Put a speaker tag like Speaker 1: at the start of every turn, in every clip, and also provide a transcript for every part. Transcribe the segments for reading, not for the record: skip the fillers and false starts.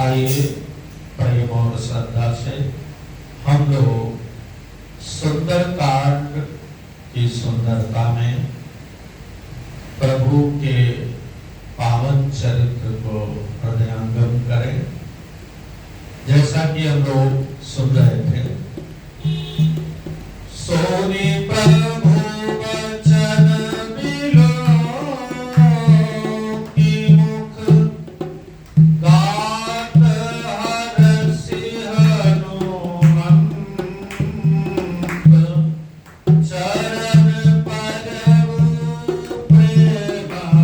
Speaker 1: आइए प्रेम और श्रद्धा से हम लोग सुंदरकांड की सुंदरता में प्रभु के पावन चरित्र को हृदयंगम करें। जैसा कि हम लोग सुन रहे थे, सोने प्रभु वचन मिलो की मुख गात हरसि हनुमंत, चरण पदऊ प्रेमाकुल,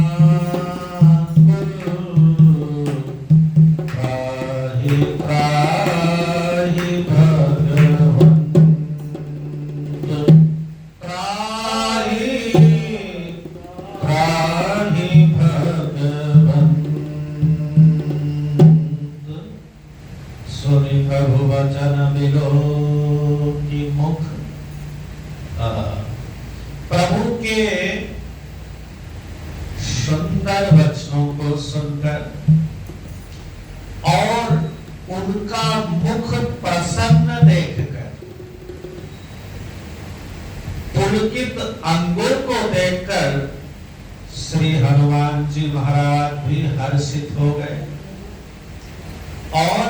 Speaker 1: त्राहि त्राहि भगवंत, त्राहि त्राहि भगवंत। सुनि प्रभु वचन मिलो की मुख। प्रभु के सुंदर वचनों को सुनकर और उनका मुख प्रसन्न देखकर, पुलकित अंगों को देखकर श्री हनुमान जी महाराज भी हर्षित हो गए और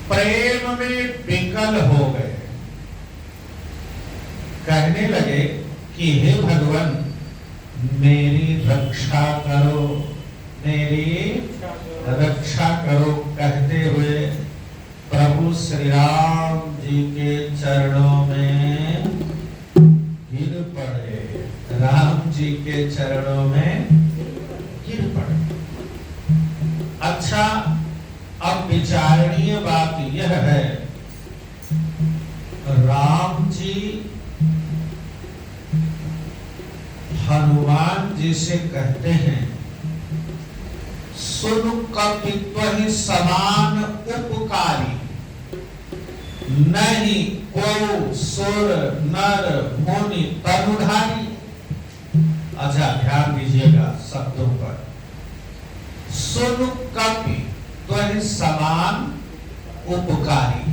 Speaker 1: प्रेम में विकल हो गए। कहने लगे कि हे भगवान, मेरी रक्षा करो, मेरी रक्षा करो। कहते हुए प्रभु श्री राम जी के चरणों में गिर पड़े, राम जी के चरणों में गिर पड़े। अच्छा, अब विचारणीय बात यह है, राम जी हनुमान जी से कहते हैं, सुन कपित्वहि समान उपकारी, नहीं को सुर नर मुनि तनुधारी। अच्छा, ध्यान दीजिएगा शब्दों पर। सुन कपि त्वहि समान उपकारी,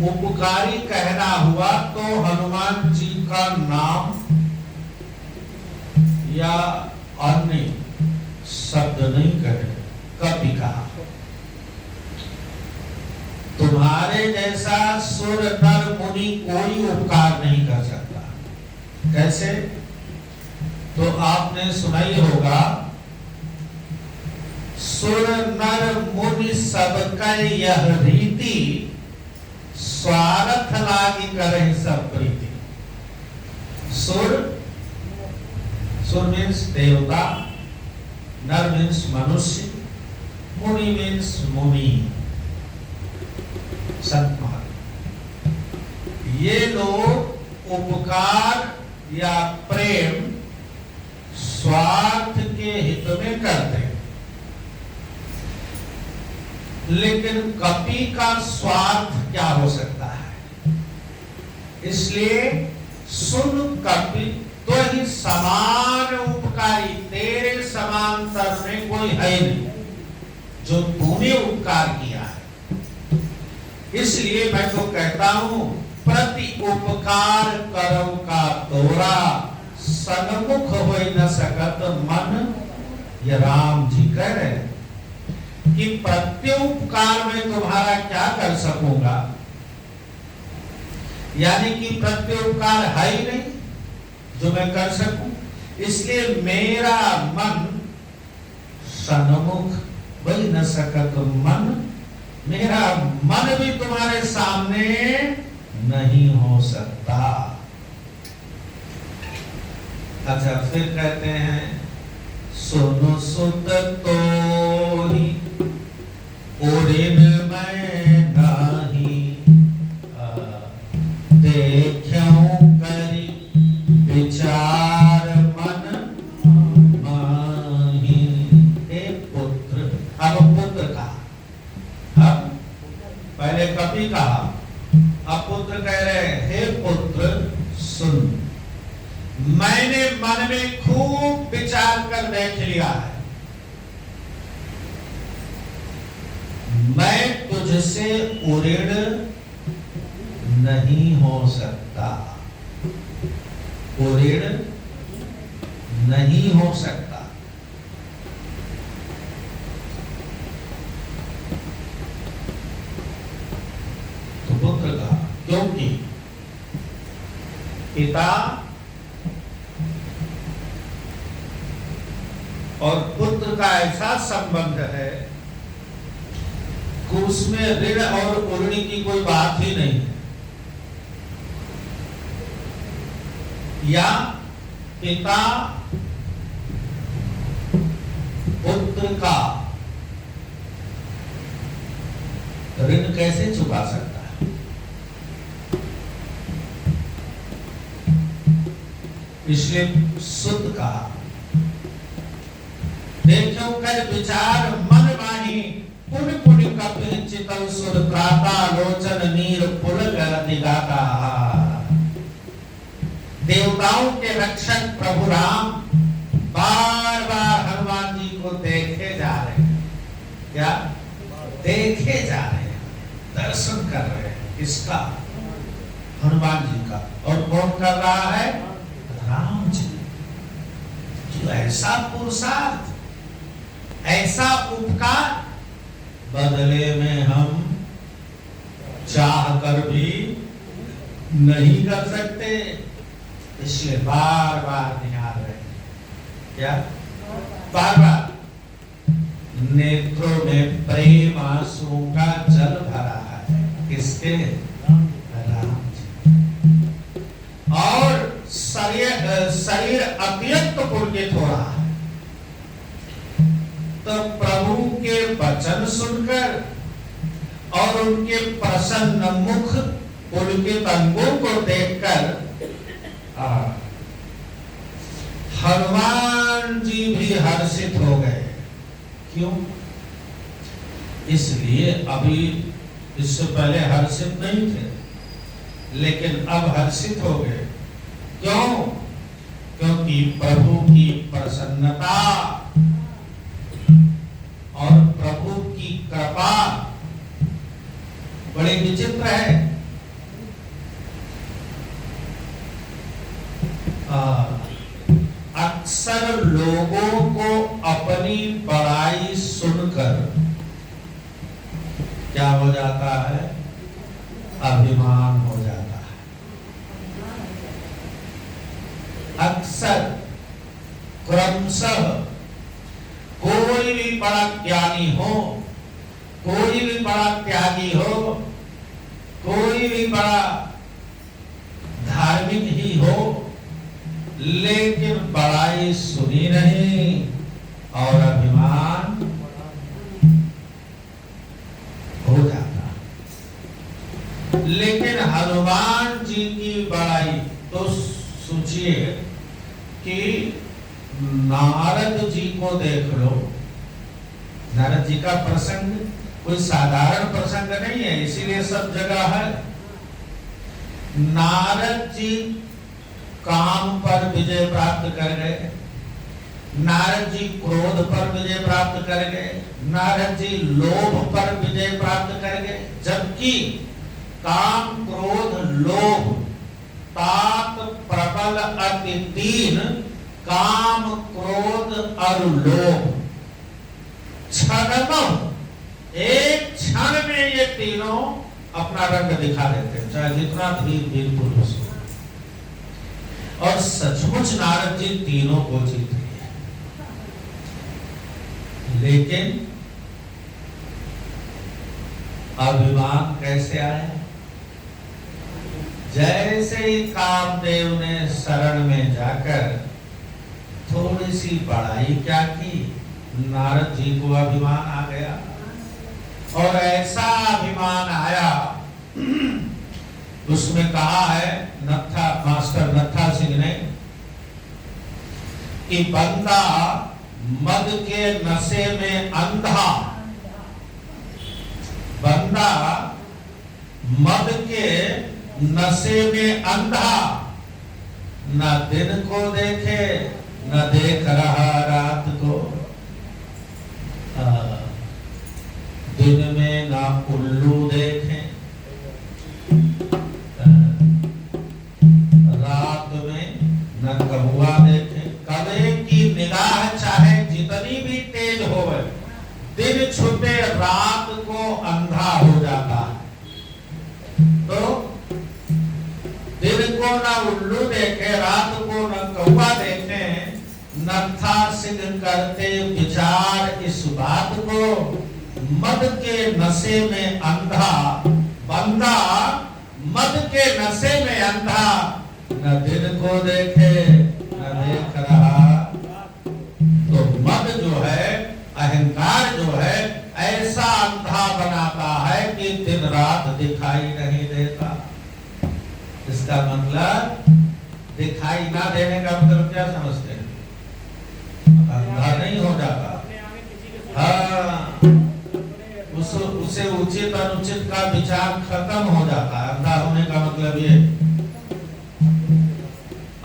Speaker 1: उपकारी कहना हुआ तो हनुमान जी का नाम या अन्य शब्द नहीं कहे, कपि कहा। तुम्हारे जैसा सुर नर मुनि कोई उपकार नहीं कर सकता। कैसे? तो आपने सुना ही होगा, सुर नर मुनि सबका यह रीति, स्वार्थ लागी करे सब प्रीति। सुर, सुर मीन्स देवता, नर मीन्स मनुष्य, मुनि मीन्स मुनि, संत महात्मा। ये लोग उपकार या प्रेम स्वार्थ के हित में करते हैं, लेकिन कपि का स्वार्थ क्या हो सकता है? इसलिए सुन कपि तो ही समान उपकारी, तेरे समांतर में कोई है नहीं जो तूने उपकार किया है। इसलिए मैं तो कहता हूं, प्रति उपकार करो का तोरा, सन्मुख हो न सकत मन। ये राम जी कह रहे हैं कि प्रत्युपकार में तुम्हारा क्या कर सकूंगा, यानी कि प्रत्युपकार है ही नहीं जो मैं कर सकूं। इसलिए मेरा मन सन्मुख वही न सकत मन, मेरा मन भी तुम्हारे सामने नहीं हो सकता। अच्छा, फिर कहते हैं, सुनो सुत तोहि ओरिन मैं नाही, देख्यऊ करी विचार मन माही। हे पुत्र, अब पुत्र कहा, अब पहले कपि कहा, अब पुत्र कह रहे, हे पुत्र सुन, मैंने मन में खूब विचार कर देख लिया है मैं तुझसे उऋण नहीं हो सकता, उऋण नहीं हो सकता। तो पुत्र का, क्योंकि पिता और पुत्र का ऐसा संबंध है कि उसमें ऋण और उऋणी की कोई बात ही नहीं है। या पिता पुत्र का ऋण कैसे चुका सकता है? इसलिए शुद्ध कहा, देखो कर विचार मन माही, पुन पुन कपिल चितल सुर प्राता लोचन नीर पुलग दिगाता। देवताओं के रक्षक प्रभु राम बार बार हनुमान जी को देखे जा रहे हैं। क्या देखे जा रहे हैं, दर्शन कर रहे हैं। इसका हनुमान जी का, और कौन कर रहा है? राम जी। जो ऐसा पुरुषार्थ, ऐसा उपकार बदले में हम चाह कर भी नहीं कर सकते, इसलिए बार बार निहार रहे हैं। क्या बार बार नेत्रों में प्रेम आंसुओं का जल भरा है। किसके? राम जी। और शरीर अत्यंत पुलकित हो रहा है। तो प्रभु के वचन सुनकर और उनके प्रसन्न मुख, पुलकित अंगों को देखकर हनुमान जी भी हर्षित हो गए। क्यों? इसलिए अभी इससे पहले हर्षित नहीं थे, लेकिन अब हर्षित हो गए। क्यों? क्योंकि प्रभु की प्रसन्नता और प्रभु की कृपा बड़ी विचित्र है। अक्सर लोगों को अपनी बड़ाई सुनकर क्या हो जाता है? अभिमान हो जाता है। अक्सर क्रमशः कोई भी बड़ा ज्ञानी हो, कोई भी बड़ा त्यागी हो, कोई भी बड़ा धार्मिक ही हो, लेकिन बड़ाई सुनी नहीं और अभिमान हो जाता। लेकिन हनुमान जी की बड़ाई तो सोचिए कि नारद जी को देख लो। नारद जी का प्रसंग कोई साधारण प्रसंग नहीं है, इसीलिए सब जगह है। नारद जी काम पर विजय प्राप्त कर गए, नारद जी क्रोध पर विजय प्राप्त कर गए, नारद जी लोभ पर विजय प्राप्त कर गए। जबकि काम, क्रोध, लोभ, तात, प्रबल, अति तीन, काम, क्रोध और लोभ, एक क्षण में ये तीनों अपना रंग दिखा देते हैं, चाहे जितना भी पुरुष हो। और सचमुच नारद जी तीनों को जीत गए। लेकिन अभिमान कैसे आया? जैसे ही कामदेव ने शरण में जाकर थोड़ी सी बड़ाई क्या की, नारद जी को अभिमान आ गया। और ऐसा अभिमान आया, उसमें कहा है मास्टर नत्था सिंह ने कि बंदा मद के नशे में अंधा, बंदा मद के नशे में अंधा, न दिन को देखे न देख रहा रात को। दिन में ना उल्लू देखें, रात में न कौवा देखें। कवे की निगाह चाहे जितनी भी तेज हो, दिन छुपे रात को अंधा हो जाता है। तो दिन को न उल्लू देखे, रात को न कौवा देखे, नत्था सिद्ध करते विचार इस बात को, मद के नशे में अंधा बंदा, मद के नशे में अंधा, न दिन को देखे न देख रहा। तो मद जो है, अहंकार जो है, ऐसा अंधा बनाता है कि दिन रात दिखाई नहीं देता। इसका मतलब दिखाई ना देने का मतलब क्या समझते हैं? अंधा नहीं हो जाता। हाँ, उसे उचित अनुचित का विचार खत्म हो जाता है। अंधा होने का मतलब ये।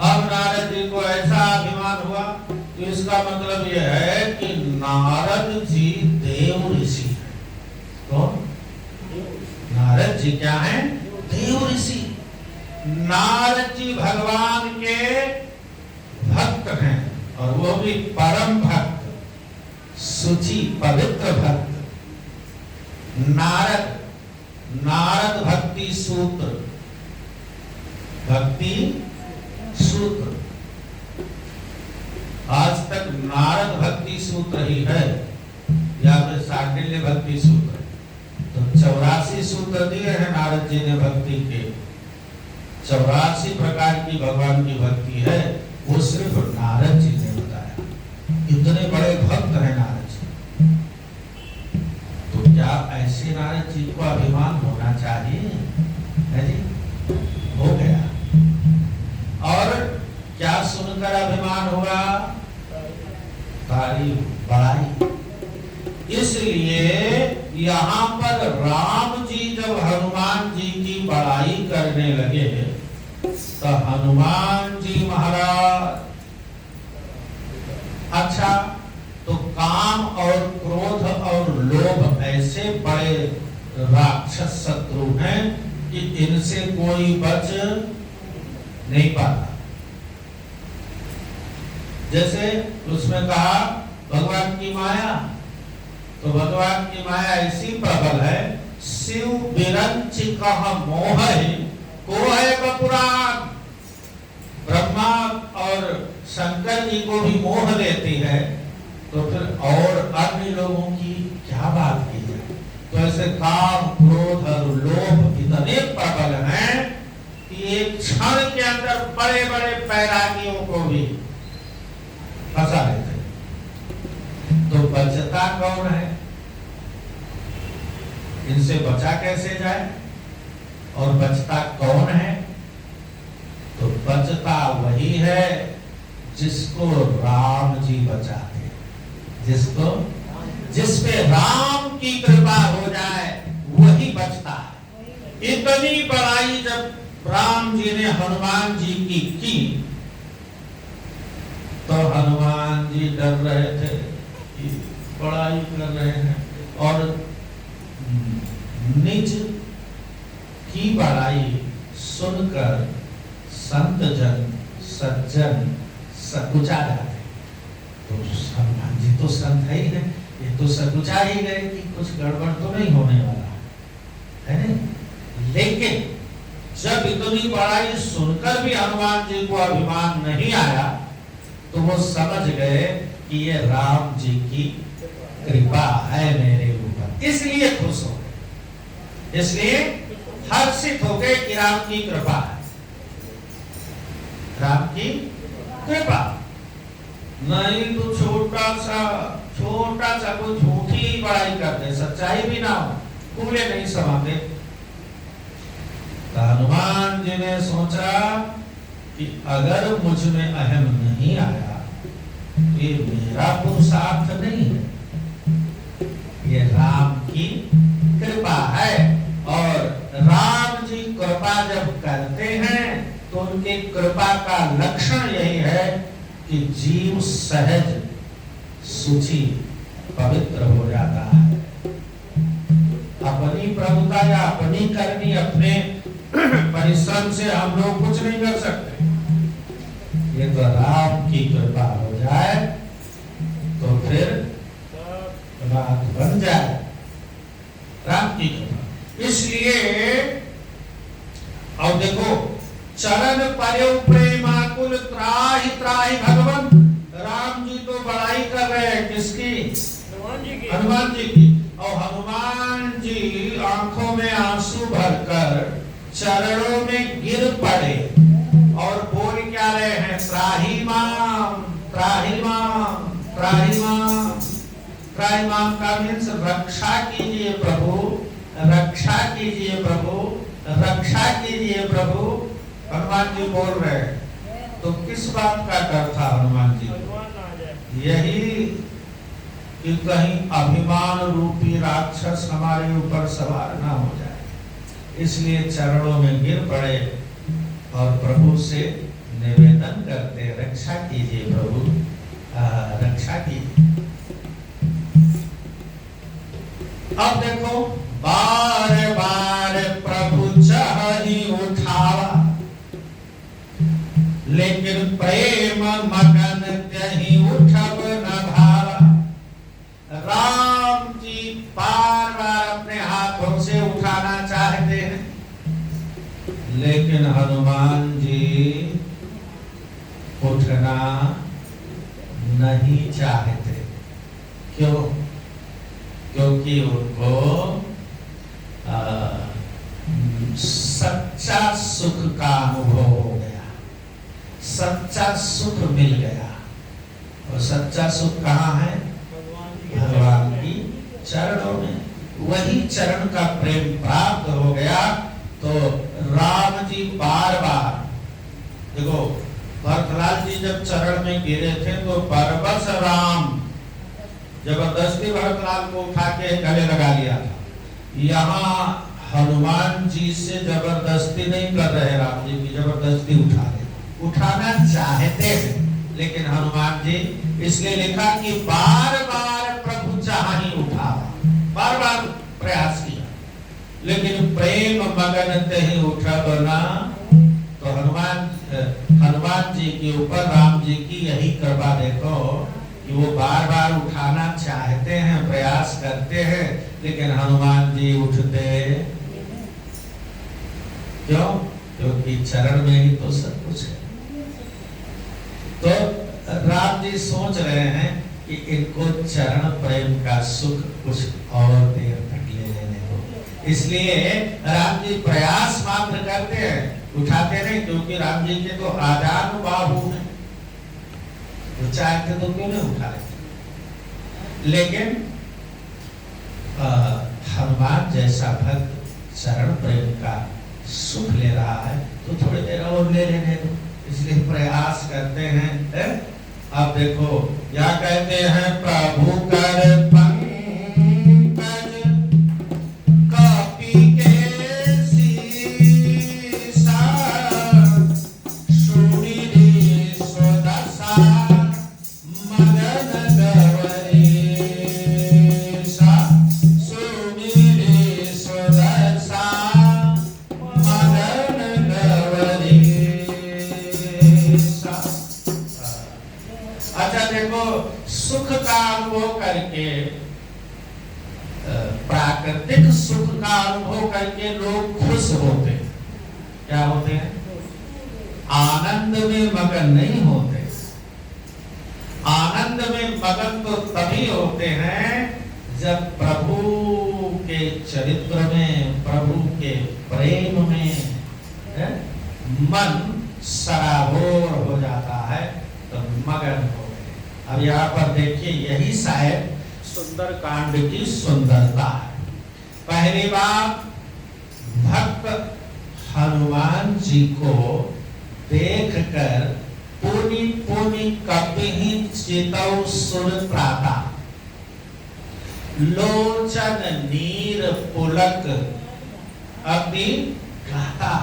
Speaker 1: अब नारद जी को ऐसा अभिमान हुआ, तो इसका मतलब ये है कि नारद जी देव ऋषि हैं। कौन? नारद जी क्या हैं? देव ऋषि। नारद जी भगवान के भक्त हैं, और वो भी परम भक्त, सुचि पवित्र भक्त। नारद भक्ति सूत्र, भक्ति सूत्र आज तक नारद भक्ति सूत्र ही है, या फिर सांडिल्य भक्ति सूत्र। तो 84 सूत्र दिए हैं नारद जी ने भक्ति के। 84 प्रकार की भगवान की भक्ति है, वो सिर्फ नारद जी ने बताया। इतने बड़े भक्त हैं नारद जी। तो क्या ऐसे नारद जी को अभिमान होना चाहिए? है जी? हो गया। और क्या सुनकर अभिमान हुआ? तारीफ, बड़ाई। इसलिए यहाँ पर राम जी जब हनुमान जी की बड़ाई करने लगे, तो हनुमान जी महाराज, अच्छा, तो काम और क्रोध और लोभ ऐसे बड़े राक्षस शत्रु हैं कि इनसे कोई बच नहीं पाता। जैसे उसमें कहा भगवान की माया, तो भगवान की माया ऐसी प्रबल है, शिव बिरंच कह मोह को है बपुराण। ब्रह्मा और शंकर जी को भी मोह लेती है, तो फिर और अन्य लोगों की क्या बात की जाए। तो ऐसे काम क्रोध और लोभ इतने प्रबल हैं कि एक क्षण के अंदर बड़े बड़े बैरागियों को भी फंसा लेते। तो बचता कौन है? इनसे बचा कैसे जाए? और बचता कौन है? तो बचता वही है जिसको राम जी बचाते हैं। जिस पे राम की कृपा हो जाए वही बचता है। इतनी बड़ाई जब राम जी ने हनुमान जी की तो हनुमान जी डर रहे थे कि बड़ाई कर रहे हैं, और निज की बड़ाई सुनकर संत जन सज्जन सकुचा जाते। तो हनुमान जी तो संत है ही है, ये तो सकुचा ही गए कि कुछ गड़बड़ तो नहीं होने वाला है नहीं। लेकिन जब इतनी बड़ाई सुनकर भी हनुमान जी को अभिमान नहीं आया, तो वो समझ गए कि ये राम जी की कृपा है मेरे ऊपर, इसलिए खुश हो गए, इसलिए हर्षित हो गए कि राम की कृपा है। राम की कृपा नहीं तो छोटा सा कोई झूठी बड़ाई करते, सच्चाई भी ना हो, कूले नहीं समाते। हनुमान जी ने सोचा कि अगर मुझ में अहम नहीं आया, ये मेरा पुरुषार्थ नहीं है, ये राम की कृपा है। और राम जी कृपा जब करते हैं तो उनकी कृपा का लक्षण यही है कि जीव सहज सुचि पवित्र हो जाता है। होगा या अपनी करनी, अपने परिश्रम से हम लोग कुछ नहीं कर सकते। ये तो राम की कृपा हो जाए तो फिर बात बन जाए, राम की कृपा। इसलिए और देखो, चरण पर्यो प्रेमाकुल त्राहि त्राहि भगवन। राम जी तो बड़ाई कर रहे हैं किसकी? हनुमान जी की। और हनुमान जी आंखों में आंसू भरकर चरणों में गिर पड़े और बोल क्या रहे हैं? त्राहि माम, त्राहि माम, त्राहि माम। त्राहि माम का मीन्स रक्षा कीजिए प्रभु, रक्षा कीजिए प्रभु, रक्षा कीजिए प्रभु। हनुमान जी बोल रहे हैं। तो किस बात का डर था हनुमान जी? यही कि कहीं अभिमान रूपी राक्षस हमारे ऊपर सवार ना हो जाए, इसलिए चरणों में गिर पड़े और प्रभु से निवेदन करते, रक्षा कीजिए प्रभु, रक्षा कीजिए। अब देखो, बार बार प्रभु चाहि उठावा, लेकिन प्रेम मगन त्यहि उठब न भावा। राम जी बार बार अपने हाथों से उठाना चाहते हैं, लेकिन हनुमान जी उठना नहीं चाहते। क्यों? क्योंकि उनको सच्चा सुख का अनुभव हो गया, सच्चा सुख मिल गया। और सच्चा सुख कहाँ है? भगवान की चरणों में। वही चरण का प्रेम प्राप्त हो गया। तो राम जी बार बार, देखो भरतलाल जी जब चरण में गिरे थे तो बरबस राम जबरदस्ती भरतलाल को उठा के गले लगा लिया था। यहाँ हनुमान जी से जबरदस्ती नहीं कर रहे, राम जी की जबरदस्ती उठा रहे, उठाना चाहते हैं, लेकिन हनुमान जी, इसलिए लिखा कि बार बार प्रभु चाहि उठावा, बार बार प्रयास किया, लेकिन प्रेम मगन त्यहि उठब ना। तो हनुमान जी के ऊपर राम जी की यही कृपा देखो कि वो बार बार उठाना चाहते हैं, प्रयास करते हैं, लेकिन हनुमान जी उठते क्यों? क्योंकि चरण में ही तो सब कुछ है। तो राम जी सोच रहे हैं कि इनको चरण प्रेम का सुख कुछ और देर तक ले लेने दो, इसलिए राम जी प्रयास मात्र करते हैं, उठाते नहीं। क्योंकि राम जी के तो आजानुबाहु हैं, वो चाहते तो क्यों नहीं उठा लेते। लेकिन हनुमान जैसा भक्त चरण प्रेम का सुख ले रहा है तो थोड़ी देर और ले लेने दो, इसलिए प्रयास करते हैं, है? अब देखो क्या कहते हैं, प्रभु कर पंकज कपि के शीसा, सुमिरि सुदशा मदन गवरीसा, सुमिरि सुदशा मदन गवरीसा। अच्छा देखो, सुख का अनुभव करके, प्राकृतिक सुख का अनुभव करके लोग खुश होते हैं। क्या होते हैं? आनंद में मगन नहीं होते। आनंद में मगन तो तभी होते हैं जब प्रभु के चरित्र में, प्रभु के प्रेम में मन सराबोर हो जाता है, तो मगन हो गए। अब यहाँ पर देखिए, यही शायद सुंदर कांड की सुंदरता है। पहली बात, भक्त हनुमान जी को देखकर पुनि पुनि कपिहि चितौ सुर प्राता, लोचन नीर पुलक अति गाता।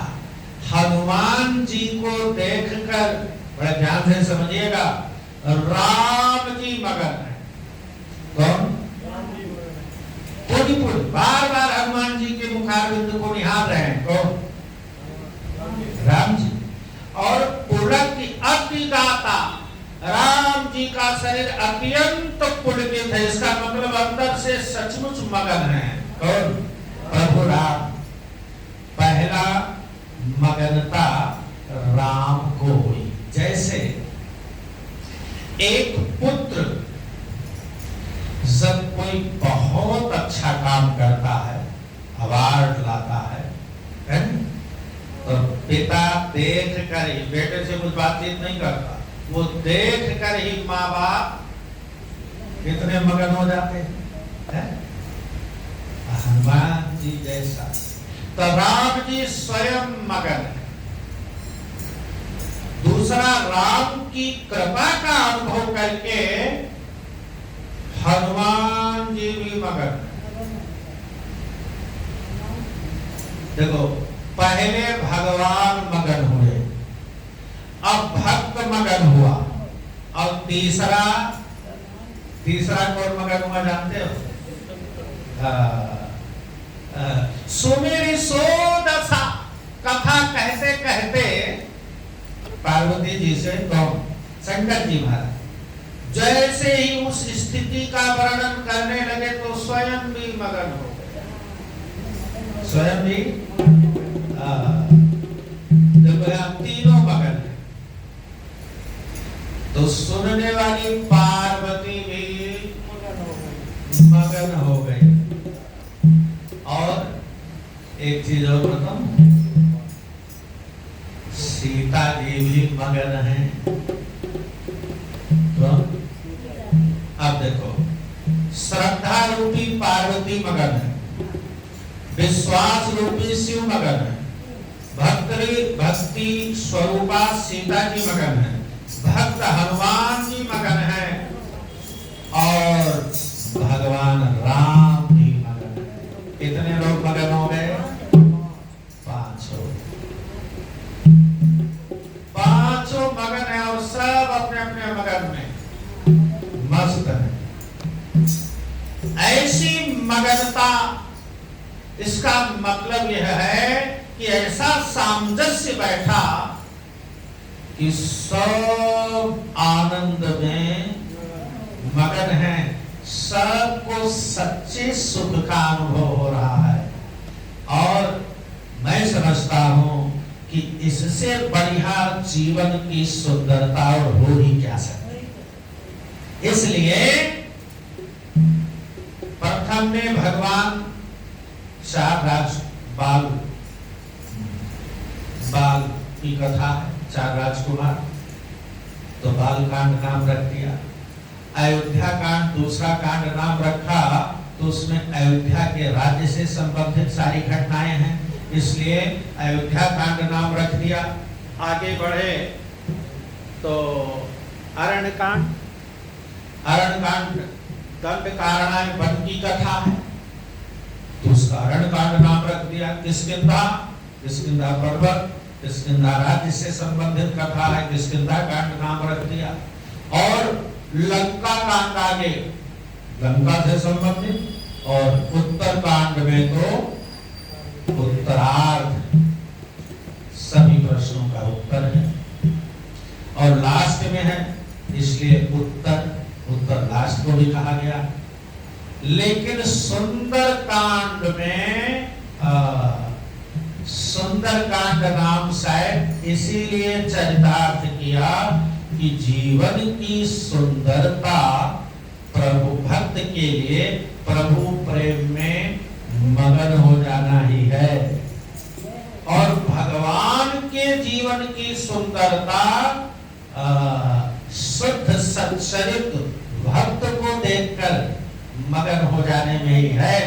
Speaker 1: हनुमान जी को देखकर, बड़ा ध्यान से समझिएगा, राम जी मगन है। कौन? पुनि पुनि, बार बार हनुमान जी के मुखार शरीर अत्यंत पुलकित है। इसका मतलब अंदर से सचमुच मगन है। कौन? प्रभु राम। पहला मगनता राम को हुई। जैसे एक पुत्र जब कोई बहुत अच्छा काम करता है, अवार्ड लाता है, तो पिता देख कर ही, बेटे से कुछ बातचीत नहीं करता, वो देख कर ही माँ बाप कितने मगन हो जाते हैं। हनुमान जी जैसा तो राम जी स्वयं मगन है। दूसरा, राम की कृपा का अनुभव करके हनुमान जी भी मगन। देखो, पहले भगवान मगन हुए, अब भक्त मगन हुआ, और तीसरा कौन मगन हुआ जानते हो? सुमेरी सो दशा कथा कहते कहते पार्वती जी से कौन? शंकर जी महाराज जैसे ही उस स्थिति का वर्णन करने लगे तो स्वयं भी मगन हो गए। स्वयं भी देखो यहाँ तीनों मगन है। तो सुनने वाली पार्वती भी मगन हो गई। और एक चीज और बताऊं, सीता जी भी मगन है। तो अब देखो, श्रद्धा रूपी पार्वती मगन है, विश्वास रूपी शिव मगन है, भक्ति स्वरूपा सीता जी मगन है, भक्त हनुमान जी मगन है, और भगवान राम भी मगन है। कितने लोग मगन हो गए? पांचों मगन है, और सब अपने अपने मगन में मस्त है। ऐसी मगनता, इसका मतलब यह है कि ऐसा सामंजस्य बैठा कि सब आनंद में मगन है, सबको सच्चे सुख का अनुभव हो रहा है। और मैं समझता हूं कि इससे बढ़िया जीवन की सुंदरता और हो ही क्या सकती। इसलिए प्रथम में भगवान चार बाल की कथा है, चार राजकुमार, तो बाल कांड नाम रख दिया। अयोध्या कांड दूसरा कांड नाम रखा, तो उसमें अयोध्या के राज्य से संबंधित सारी घटनाएं हैं, इसलिए अयोध्या कांड नाम रख दिया। आगे बढ़े तो अरण्य कांड दंड कारणाय वन की कथा है, तो उसका अरण्य कांड नाम रख दिया। किष्किंधा पर्वत, किष्किंधा राज्य से संबंधित कथा है, किष्किंधा कांड नाम रख दिया। और लंका कांड आगे लंका से संबंधित, और उत्तर कांड में तो उत्तरार्ध सभी प्रश्नों का उत्तर है, और लास्ट में है, इसलिए उत्तर लास्ट को भी कहा गया। लेकिन सुंदर कांड में सुंदर कांड नाम शायद इसीलिए चरितार्थ किया कि जीवन की सुंदरता प्रभु भक्त के लिए प्रभु प्रेम में मगन हो जाना ही है। और भगवान के जीवन की सुंदरता शुद्ध सच्चरित भक्त को देखकर मगन हो जाने में ही है।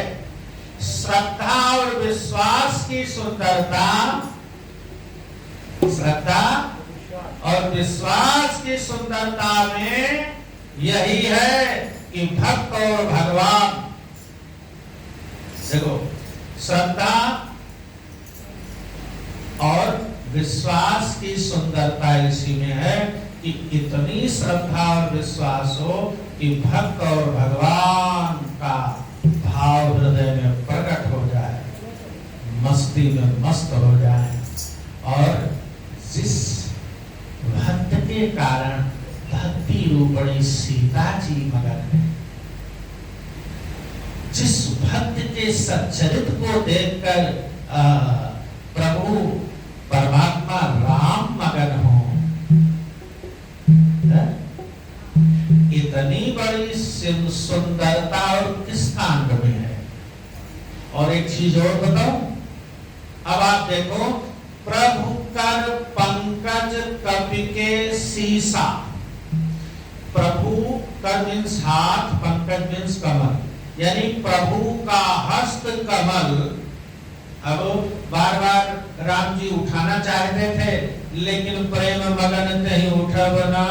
Speaker 1: श्रद्धा और विश्वास की सुंदरता, श्रद्धा और विश्वास की सुंदरता में यही है कि भक्त और भगवान, देखो श्रद्धा और विश्वास की सुंदरता इसी में है कि इतनी श्रद्धा और विश्वास हो कि भक्त और भगवान का भाव हृदय में प्रकट हो जाए, मस्ती में मस्त हो जाए। और जिस भक्त के कारण भक्ति रूपणी सीता जी मगन है। जिस भक्त के सच्चरित को देखकर प्रभु परमात्मा राम मगन हो, इतनी बड़ी सुंदरता और किस कांड में है। और एक चीज और बताओ, अब आप देखो, प्रभु कर पंकज कपि के सीसा। प्रभु कर मीन्स हाथ, पंकज मीन्स कमल, यानी प्रभु का हस्त कमल। अब बार बार राम जी उठाना चाहते थे, लेकिन प्रेम मगन नहीं उठा बना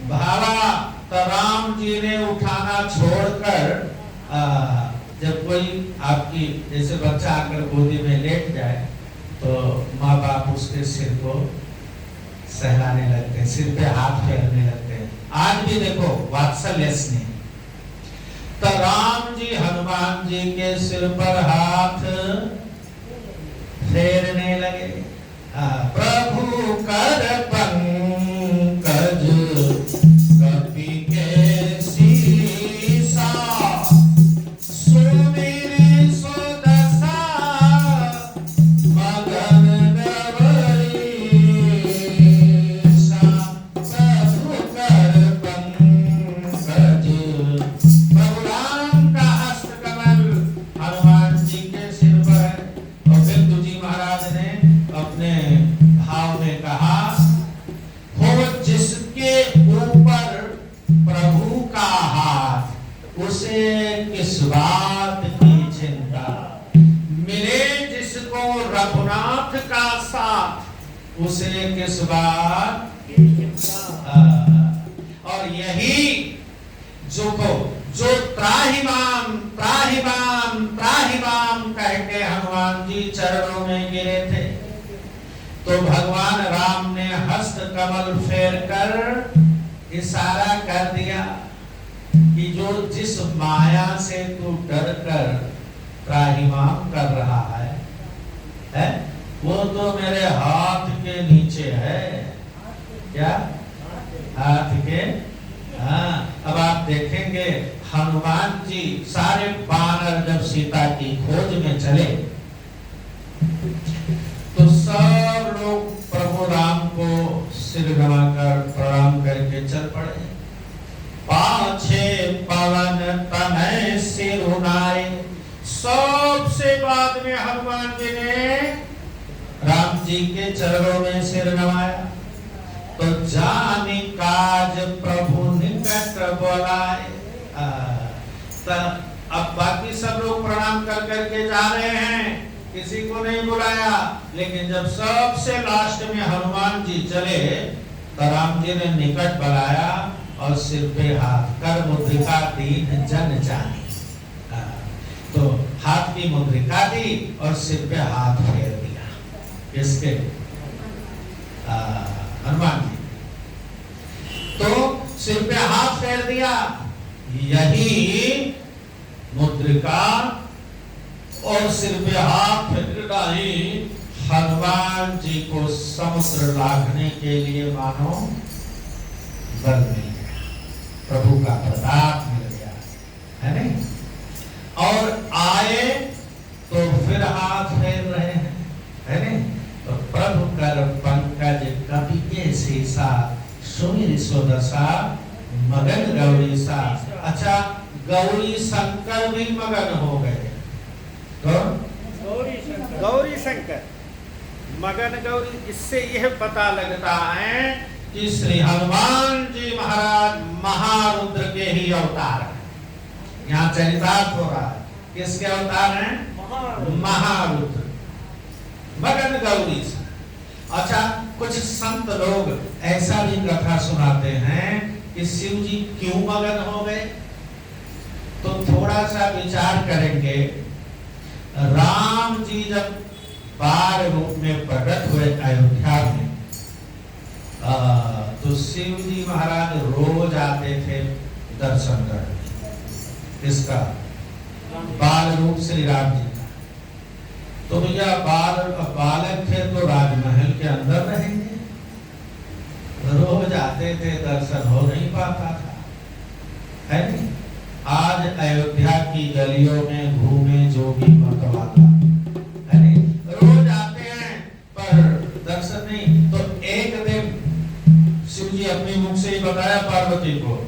Speaker 1: भावा। तो राम जी ने उठाना छोड़कर, जब कोई आपकी जैसे बच्चा आकर गोदी में लेट जाए तो माँ बाप उसके सिर को सहलाने लगते हैं, सिर पे हाथ फेरने लगते हैं। आज भी देखो वात्सल्य स्नेह। तो राम जी हनुमान जी के सिर पर हाथ फेरने लगे। प्रभु कर पंकज कपि के सीसा, सुमिरि सुदशा मगन गवैसा। प्रभु कर पंकज, प्रभु राम का हस्त कमल हनुमान जी के सिर पर है। और फिर तुझी महाराज ने अपने भाव में कहा, हो जिसके ऊपर प्रभु का हाथ, उसे किस बात की चिंता। मिले जिसको रघुनाथ का साथ, उसे किस बात की चिंता। और यही जो त्राहिमाम त्राहिमाम त्राहिमाम कह के हनुमान जी चरणों में गिरे थे, तो भगवान राम ने हस्त कमल फेर कर इशारा कर दिया कि जो जिस माया से तू डर कर त्राहिमाम कर रहा है, वो तो मेरे हाथ के नीचे है। क्या हाथ के? हाँ। अब आप देखेंगे हनुमान जी सारे वानर जब सीता की खोज में चले, तो सब लोग प्रभु राम को सिर नवाकर प्रणाम करके चल पड़े। पाछे पवन तनय सिरुनाए, सबसे बाद में हनुमान जी ने राम जी के चरणों में सिर नवाया। तो जानी काज प्रभु निकट बोलाए। अब बाकी सब लोग प्रणाम कर करके जा रहे हैं, किसी को नहीं बुलाया। लेकिन जब सबसे लास्ट में हनुमान जी चले, तो राम जी ने निकट बुलाया और सिर पे हाथ कर मुद्रिका दीन जन जानी। तो हाथ की मुद्रिका दी और सिर पे हाथ फेर दिया। किसके? हनुमान जी। तो सिर पे हाथ फेर दिया। यही मुद्रिका और सिर पे हाथ फेरना ही हनुमान जी को समुद्र लांघने के लिए मानो बल मिल गया, प्रभु का प्रताप मिल गया, है नहीं? और आए तो फिर हाथ फेर रहे हैं, है नहीं? तो प्रभु कर पंकज कपि के सीसा, सुमिरि सुदशा मगन गौरीसा। अच्छा, गौरी शंकर भी मगन हो गए।
Speaker 2: गौरी शंकर मगन गौरी। इससे यह पता लगता है
Speaker 1: कि श्री हनुमान जी महाराज महारुद्र के ही अवतार हैं। यहाँ चरितार्थ हो रहा है, किसके अवतार हैं? महारुद्र, मगन गौरी से। अच्छा, कुछ संत लोग ऐसा भी कथा सुनाते हैं कि शिव जी क्यों मगन हो गए। तो थोड़ा सा विचार करेंगे। राम जी जब बाल रूप में प्रकट हुए अयोध्या में, तो शिव जी महाराज रोज आते थे दर्शन करने। इसका बाल रूप श्री राम जी का। तो भैया बालक थे तो राजमहल के अंदर रहेंगे, रोज आते थे, दर्शन हो नहीं पाता था। है नहीं? आज अयोध्या की गलियों में घूमे जोगी मतवाला, है नहीं? रोज आते हैं पर दर्शन नहीं। तो एक दिन शिव जी अपने मुख से ही बताया पार्वती को,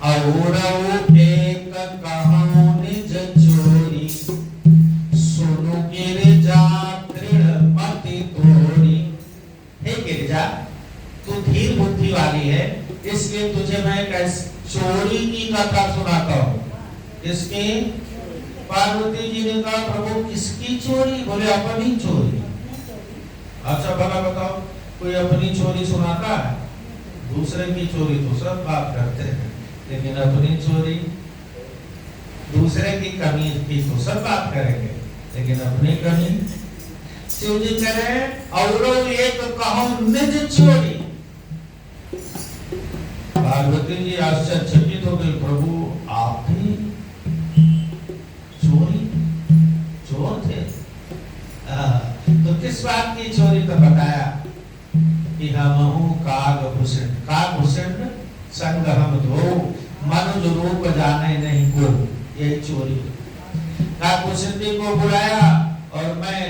Speaker 1: औरव एक कहूं निज चोरी, सुनु गिरिजा दृढ़ मति तोरी। हे गिरिजा, तू धीर बुद्धि वाली है, इसलिए तुझे मैं एक चोरी की कथा सुनाता हूँ। इसकी पार्वती जी ने कहा, प्रभु किसकी चोरी? बोले अपनी चोरी। अच्छा भला बताओ, कोई अपनी चोरी सुनाता है? दूसरे की चोरी तो सब बात करते हैं, लेकिन अपनी चोरी, दूसरे की कमी की तो सब बात करेंगे, लेकिन अपनी कमी। शिव जी कह रहे हैं, और एक कहूं निज चोरी। पार्वती जी आश्चर्यचकित हो गई, प्रभु आप भी चोरी चोर थे? तो किस बात की चोरी? तो बताया कि हम कागभूषण, कागभूषण संग हम दो, मनुज रूप जाने नहीं को, यही चोरी। कागभूषण जी को बुलाया और मैं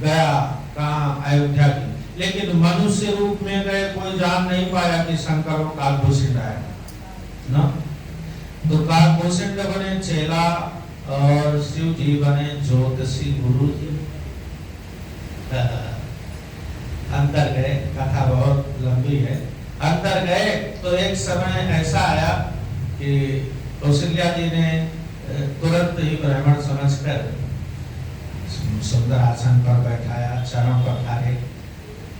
Speaker 1: गया कहाँ? अयोध्या की। लेकिन मनुष्य रूप में गए, कोई जान नहीं पाया कि शंकर और कागभूषण आया ना। तो कागभूषण बने चेला और शिव जी बने ज्योतिषी गुरु जी। अंदर गए, कथा बहुत लंबी है। अंदर गए तो एक समय ऐसा आया कि कौशल्या जी ने तुरंत ही ब्राह्मण समझकर सुंदर आसन पर बैठाया, चरणों पर खारे,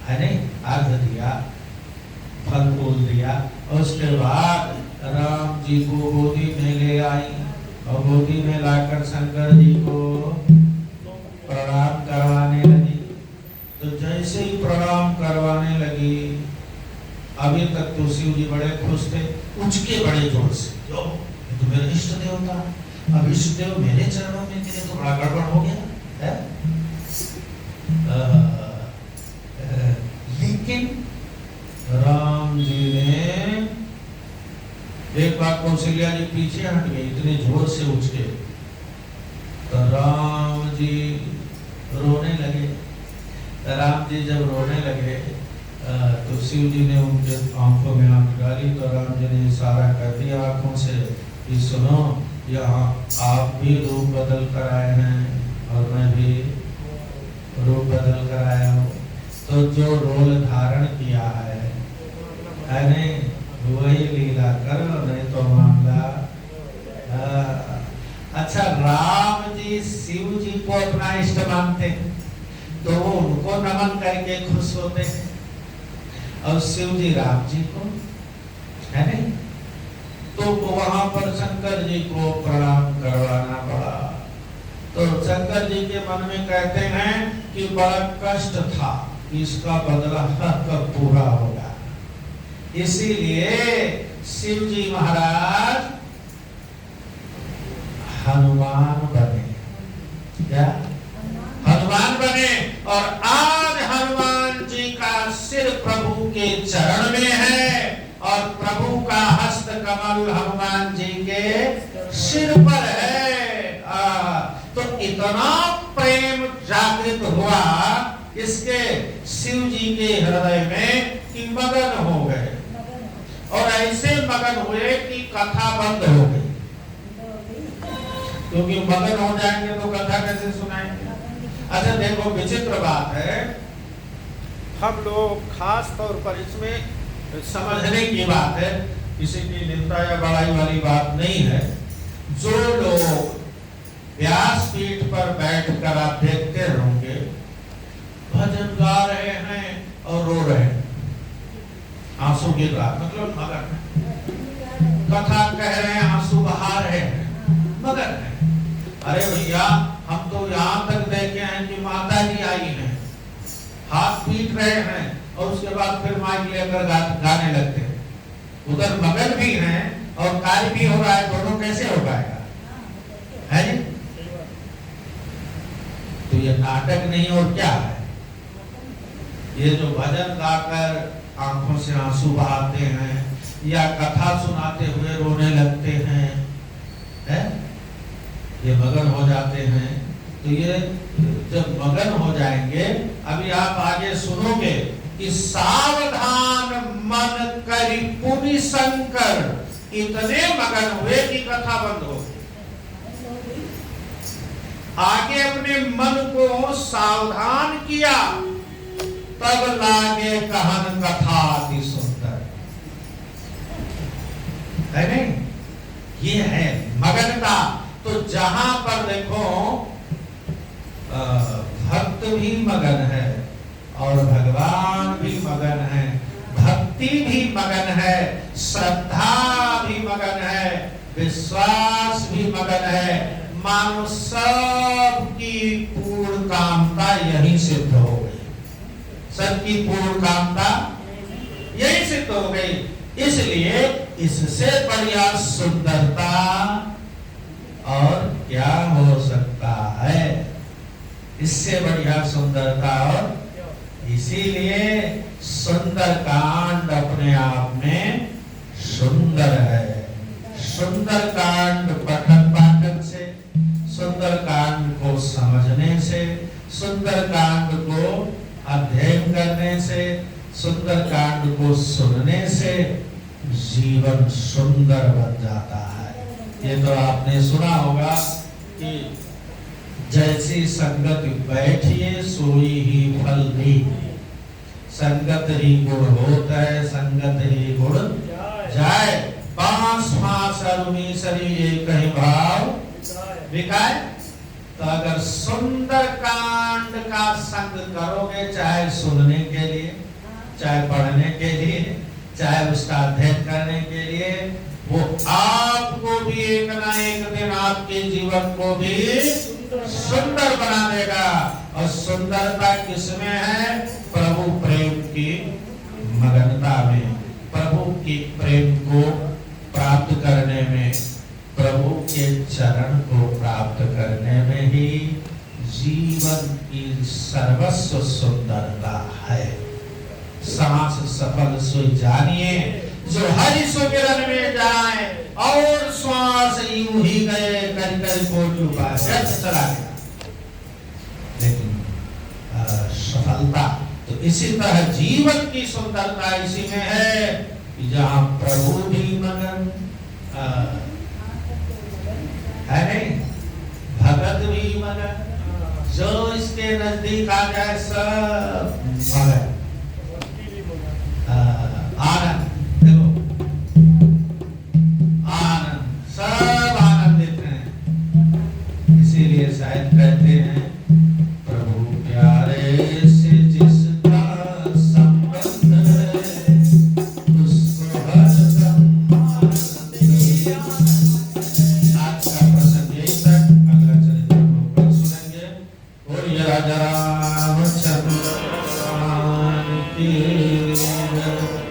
Speaker 1: है नहीं, अर्घ दिया, फल फूल दिया। और उसके बाद राम जी को गोदी में ले आई और गोदी में लाकर शंकर जी को प्रणाम करवाने लगी। तो जैसे ही प्रणाम करवाने लगी, अभी तक तो शिव जी बड़े खुश थे, उचके बड़े जोर से, जो तो मेरा इष्ट देवता, अब इष्ट देव मेरे चरणों में गिरे तो बड़ा गड़बड़ हो गया है। लेकिन राम जी ने एक बार कौशल्या जी पीछे हट गई, इतने जोर से उछके, तो राम जी रोने लगे। राम जी जब रोने लगे तो शिव जी ने उनके आंखों में आंख डाली, तो राम जी ने इशारा कर दिया आंखों से कि सुनो, यहाँ आप भी रूप बदल कर आए हैं और मैं भी रूप बदल कर आया हूँ। तो जो रोल धारण किया है नहीं, वही लीला करो, नहीं तो मामला। अच्छा, राम जी शिव जी को अपना इष्ट मानते, तो वो उनको नमन करके खुश होते हैं, और शिव जी राम जी को, है नहीं, तो वहां पर शंकर जी को प्रणाम करवाना पड़ा। तो शंकर जी के मन में कहते हैं कि बड़ा कष्ट था, इसका बदला कब पूरा होगा। इसीलिए शिव जी महाराज हनुमान बने। क्या? हनुमान बने। और आज हनुमान जी का सिर प्रभु के चरण में है और प्रभु का हस्त कमल हनुमान जी के सिर पर है। तो इतना प्रेम जागृत हुआ इसके शिव जी के हृदय में कि मगन हो गए, और ऐसे मगन हुए कि कथा बंद हो गई, क्योंकि मगन हो जाएंगे तो कथा कैसे सुनाएंगे। अच्छा देखो, विचित्र बात है,
Speaker 2: हम लोग खास तौर पर इसमें
Speaker 1: समझने की बात है, किसी की निंदा या बड़ाई वाली बात नहीं है। जो लोग व्यासपीठ पर बैठकर आप देखते होंगे, भजन गा रहे हैं और रो रहे हैं, आंसू गिर रहा, मतलब मगन, कथा कह रहे हैं, आंसू बहा रहे हैं, मगन है। अरे भैया, हम तो यहाँ तक देखे हैं कि माता जी आई हैं, हाथ पीट रहे हैं और उसके बाद फिर माइक लेकर गाने लगते हैं। उधर मगन भी हैं और कार्य भी हो रहा है, दोनों कैसे हो पाएगा? है जी? तो ये नाटक नहीं और क्या है? ये जो भजन गाकर आंखों से आंसू बहाते हैं, या कथा सुनाते हुए रोने लगते हैं, ये मगन हो जाते हैं। तो ये जब मगन हो जाएंगे, अभी आप आगे सुनोगे कि सावधान मन करी पुनि शंकर, इतने मगन हुए कि कथा बंद हो गई। आगे अपने मन को सावधान किया, तब लागे कहन कथा अति सुंदर, है नहीं? ये है मगनता। तो जहां पर देखो भक्त भी मगन है और भगवान भी मगन है, भक्ति भी मगन है, श्रद्धा भी मगन है, विश्वास भी मगन है, मानो सबकी पूर्ण कामता यही सिद्ध हो गई, सबकी पूर्ण कामता यही सिद्ध हो गई। इसलिए इससे बढ़िया सुंदरता और क्या हो सकता है? इससे बढ़िया सुंदरता और इसीलिए सुंदर कांड अपने आप में सुंदर है। सुंदर कांड पठन पाठन से, सुंदर कांड को समझने से, सुंदर कांड को अध्ययन करने से, सुंदर कांड को सुनने से जीवन सुंदर बन जाता है। ये तो आपने सुना होगा कि जैसी संगत बैठिए सोई ही फल दी, संगत ही गुण होता है, संगत ही गुण जाए। बांस मास अरुणी सरी एक ही भाव विकाय। तो अगर सुंदर कांड का संग करोगे, चाहे सुनने के लिए, चाहे पढ़ने के लिए, चाहे उसका अध्ययन करने के लिए, वो आपको भी एक ना एक दिन आपके जीवन को भी सुंदर बना देगा। और सुंदरता किसमें है? प्रभु प्रेम की मगनता में, प्रभु की प्रेम को प्राप्त करने में, प्रभु के चरण को प्राप्त करने में ही जीवन की सर्वस्व सुंदरता है। सांस सफल सो जानिए, जो हरि सुमिरन में जाए, और श्वास यूं ही गए कर कर कोटि उपाय व्यर्थ चला गया। लेकिन सफलता तो इसी तरह जीवन की सुंदरता इसी में है कि जहां प्रभु भी मगन है नहीं, भगत भी मगन, जो इसके नजदीक आ जाए सब मगन। आनंद, देखो आनंद, सब आनंदित हैं। इसीलिए शायद कहते हैं प्रभु प्यारे से जिसका संबंध है, उसको हरदम आनंद। आज का प्रसंग यही तक, अगला चरित्र को कल सुनेंगे। बोलिए राजा रामचंद्र भगवान की जय।